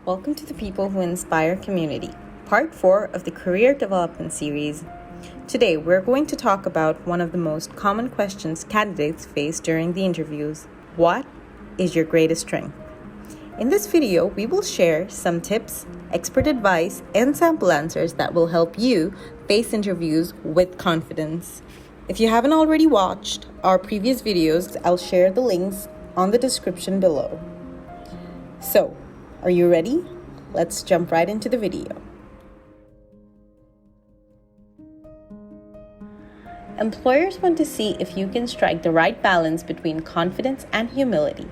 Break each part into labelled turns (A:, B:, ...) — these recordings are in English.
A: Welcome to the People Who Inspire community, part 4 of the Career Development Series. Today, we're going to talk about one of the most common questions candidates face during the interviews. What is your greatest strength? In this video, we will share some tips, expert advice, and sample answers that will help you face interviews with confidence. If you haven't already watched our previous videos, I'll share the links on the description below. So, are you ready? Let's jump right into the video. Employers want to see if you can strike the right balance between confidence and humility.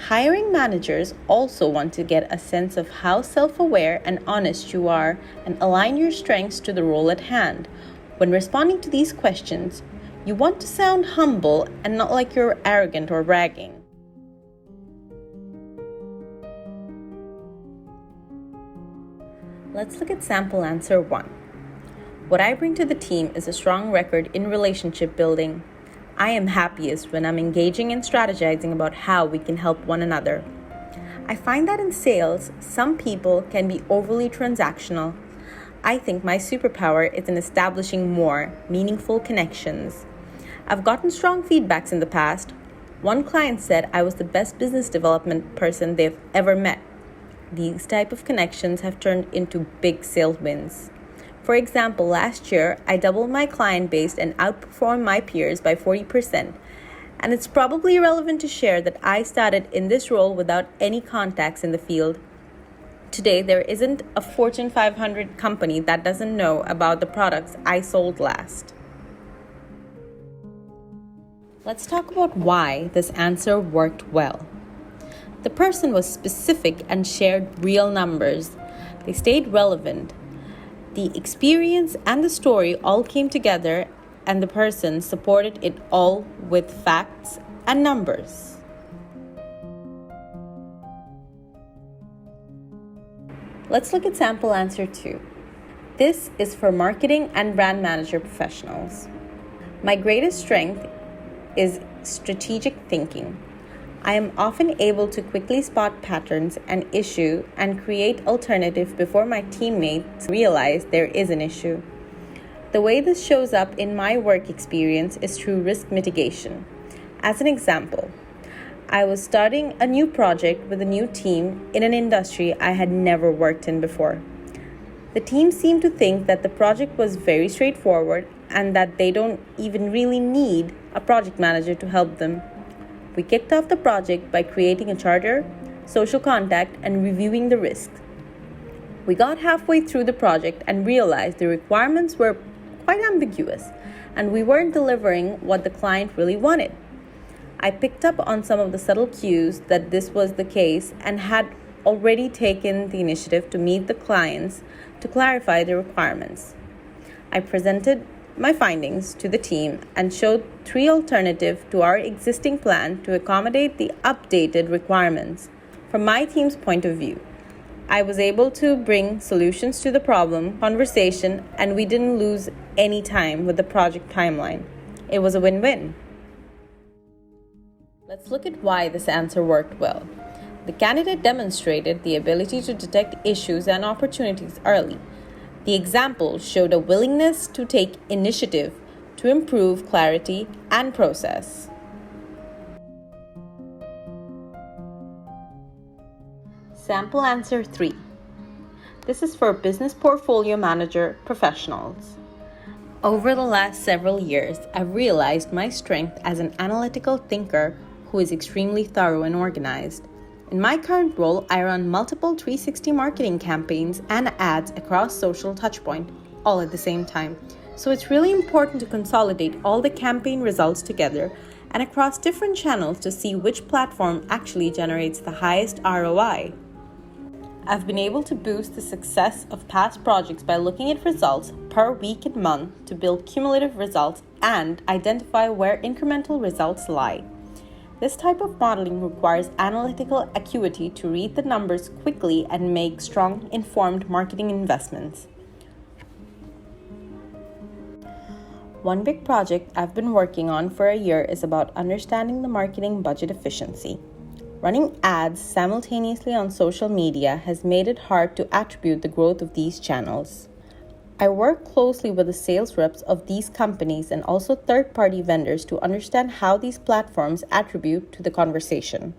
A: Hiring managers also want to get a sense of how self-aware and honest you are and align your strengths to the role at hand. When responding to these questions, you want to sound humble and not like you're arrogant or bragging. Let's look at sample answer 1. What I bring to the team is a strong record in relationship building. I am happiest when I'm engaging and strategizing about how we can help one another. I find that in sales, some people can be overly transactional. I think my superpower is in establishing more meaningful connections. I've gotten strong feedbacks in the past. One client said I was the best business development person they've ever met. These type of connections have turned into big sales wins. For example, last year, I doubled my client base and outperformed my peers by 40%. And it's probably irrelevant to share that I started in this role without any contacts in the field. Today, there isn't a Fortune 500 company that doesn't know about the products I sold last. Let's talk about why this answer worked well. The person was specific and shared real numbers. They stayed relevant. The experience and the story all came together, and the person supported it all with facts and numbers. Let's look at sample answer 2. This is for marketing and brand manager professionals. My greatest strength is strategic thinking. I am often able to quickly spot patterns and issue and create alternatives before my teammates realize there is an issue. The way this shows up in my work experience is through risk mitigation. As an example, I was starting a new project with a new team in an industry I had never worked in before. The team seemed to think that the project was very straightforward and that they don't even really need a project manager to help them. We kicked off the project by creating a charter, social contact, and reviewing the risks. We got halfway through the project and realized the requirements were quite ambiguous, and we weren't delivering what the client really wanted. I picked up on some of the subtle cues that this was the case and had already taken the initiative to meet the clients to clarify the requirements. I presented my findings to the team and showed 3 alternatives to our existing plan to accommodate the updated requirements. From my team's point of view, I was able to bring solutions to the problem conversation, and we didn't lose any time with the project timeline. It was a win-win. Let's look at why this answer worked well. The candidate demonstrated the ability to detect issues and opportunities early. The example showed a willingness to take initiative to improve clarity and process. Sample answer 3. This is for business portfolio manager professionals. Over the last several years, I've realized my strength as an analytical thinker who is extremely thorough and organized. In my current role, I run multiple 360 marketing campaigns and ads across social touchpoints, all at the same time. So it's really important to consolidate all the campaign results together and across different channels to see which platform actually generates the highest ROI. I've been able to boost the success of past projects by looking at results per week and month to build cumulative results and identify where incremental results lie. This type of modeling requires analytical acuity to read the numbers quickly and make strong, informed marketing investments. One big project I've been working on for a year is about understanding the marketing budget efficiency. Running ads simultaneously on social media has made it hard to attribute the growth of these channels. I work closely with the sales reps of these companies and also third-party vendors to understand how these platforms attribute to the conversation.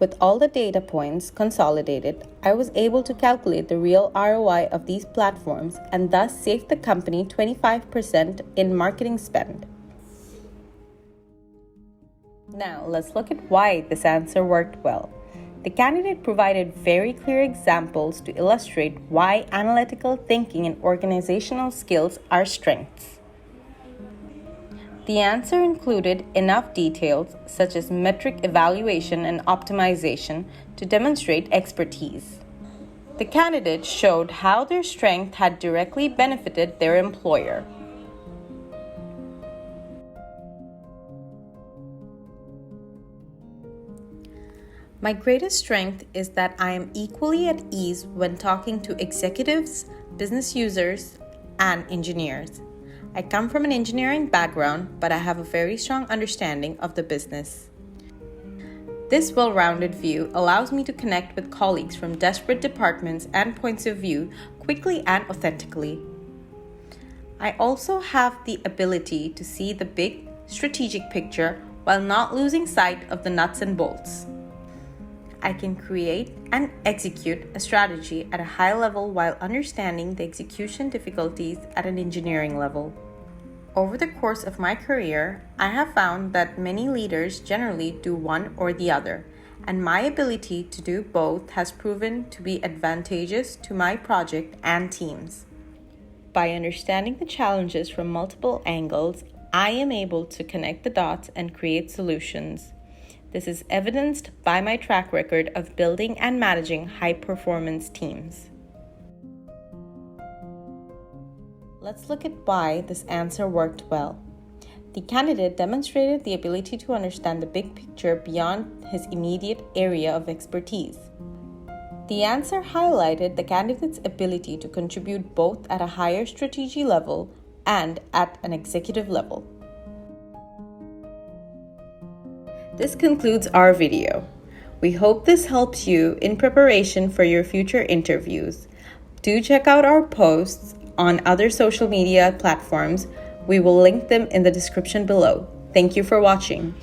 A: With all the data points consolidated, I was able to calculate the real ROI of these platforms and thus save the company 25% in marketing spend. Now, let's look at why this answer worked well. The candidate provided very clear examples to illustrate why analytical thinking and organizational skills are strengths. The answer included enough details, such as metric evaluation and optimization, to demonstrate expertise. The candidate showed how their strength had directly benefited their employer. My greatest strength is that I am equally at ease when talking to executives, business users, and engineers. I come from an engineering background, but I have a very strong understanding of the business. This well-rounded view allows me to connect with colleagues from disparate departments and points of view quickly and authentically. I also have the ability to see the big strategic picture while not losing sight of the nuts and bolts. I can create and execute a strategy at a high level while understanding the execution difficulties at an engineering level. Over the course of my career, I have found that many leaders generally do one or the other, and my ability to do both has proven to be advantageous to my project and teams. By understanding the challenges from multiple angles, I am able to connect the dots and create solutions. This is evidenced by my track record of building and managing high-performance teams. Let's look at why this answer worked well. The candidate demonstrated the ability to understand the big picture beyond his immediate area of expertise. The answer highlighted the candidate's ability to contribute both at a higher strategy level and at an executive level. This concludes our video. We hope this helps you in preparation for your future interviews. Do check out our posts on other social media platforms. We will link them in the description below. Thank you for watching.